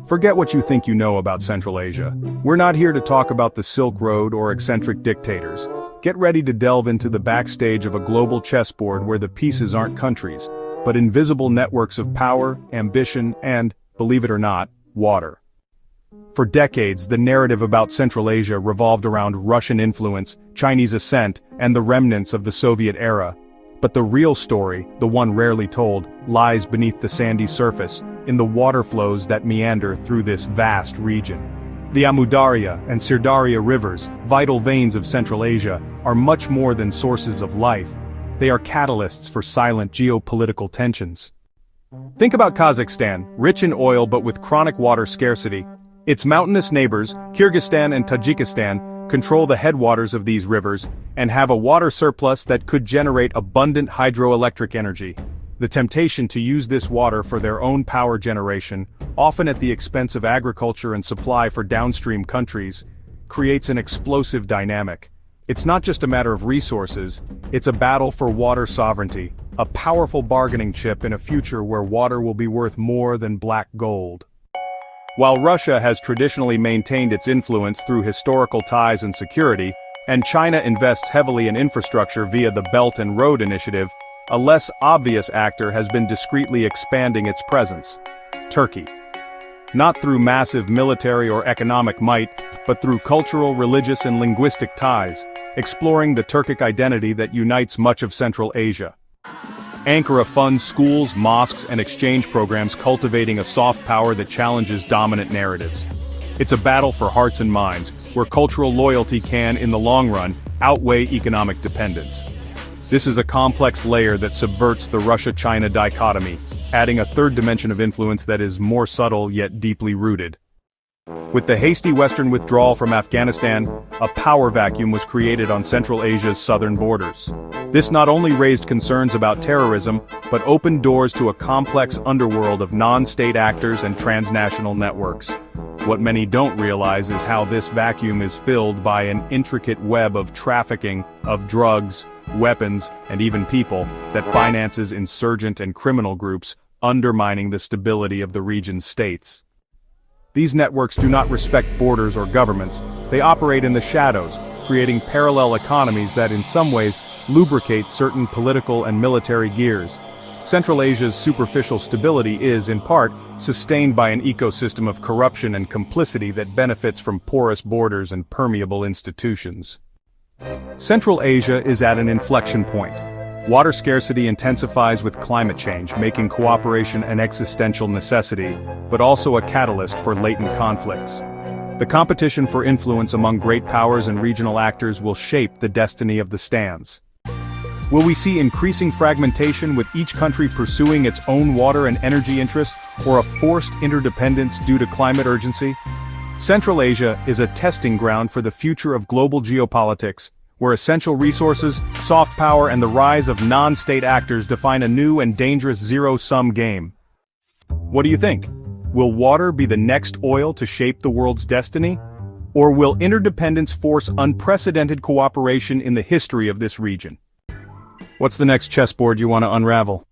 Forget what you think you know about Central Asia. We're not here to talk about the Silk Road or eccentric dictators. Get ready to delve into the backstage of a global chessboard where the pieces aren't countries, but invisible networks of power, ambition, and, believe it or not, water. For decades, the narrative about Central Asia revolved around Russian influence, Chinese ascent, and the remnants of the Soviet era. But the real story, the one rarely told, lies beneath the sandy surface, in the water flows that meander through this vast region. The Amudarya and Syrdarya rivers, vital veins of Central Asia, are much more than sources of life. They are catalysts for silent geopolitical tensions. Think about Kazakhstan, rich in oil but with chronic water scarcity. Its mountainous neighbors, Kyrgyzstan and Tajikistan, control the headwaters of these rivers and have a water surplus that could generate abundant hydroelectric energy. The temptation to use this water for their own power generation, often at the expense of agriculture and supply for downstream countries, creates an explosive dynamic. It's not just a matter of resources, it's a battle for water sovereignty, a powerful bargaining chip in a future where water will be worth more than black gold. While Russia has traditionally maintained its influence through historical ties and security, and China invests heavily in infrastructure via the Belt and Road Initiative, a less obvious actor has been discreetly expanding its presence: Turkey. Not through massive military or economic might, but through cultural, religious, and linguistic ties, exploring the Turkic identity that unites much of Central Asia. Ankara funds schools, mosques, and exchange programs, cultivating a soft power that challenges dominant narratives. It's a battle for hearts and minds, where cultural loyalty can, in the long run, outweigh economic dependence. This is a complex layer that subverts the Russia-China dichotomy, adding a third dimension of influence that is more subtle yet deeply rooted. With the hasty Western withdrawal from Afghanistan, a power vacuum was created on Central Asia's southern borders. This not only raised concerns about terrorism, but opened doors to a complex underworld of non-state actors and transnational networks. What many don't realize is how this vacuum is filled by an intricate web of trafficking, of drugs, weapons, and even people, that finances insurgent and criminal groups, undermining the stability of the region's states. These networks do not respect borders or governments. They operate in the shadows, creating parallel economies that in some ways lubricate certain political and military gears. Central Asia's superficial stability is, in part, sustained by an ecosystem of corruption and complicity that benefits from porous borders and permeable institutions. Central Asia is at an inflection point. Water scarcity intensifies with climate change, making cooperation an existential necessity, but also a catalyst for latent conflicts. The competition for influence among great powers and regional actors will shape the destiny of the stands. Will we see increasing fragmentation, with each country pursuing its own water and energy interests, or a forced interdependence due to climate urgency? Central Asia is a testing ground for the future of global geopolitics, where essential resources, soft power, and the rise of non-state actors define a new and dangerous zero-sum game. What do you think? Will water be the next oil to shape the world's destiny? Or will interdependence force unprecedented cooperation in the history of this region? What's the next chessboard you want to unravel?